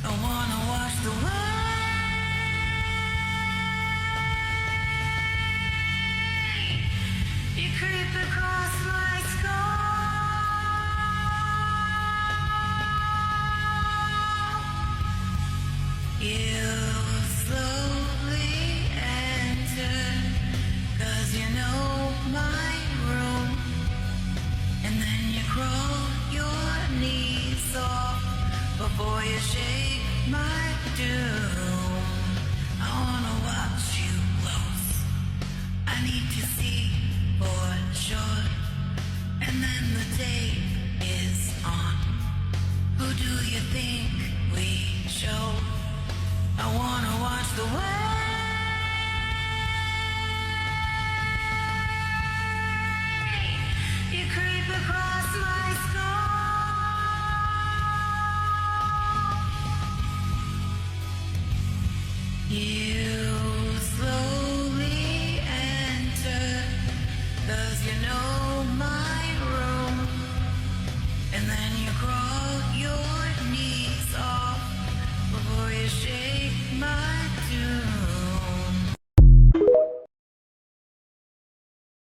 I wanna wash the way. You creep across my skull. You slowly enter, 'cause you know my room. And then you crawl your knees off before you shake my doom. I wanna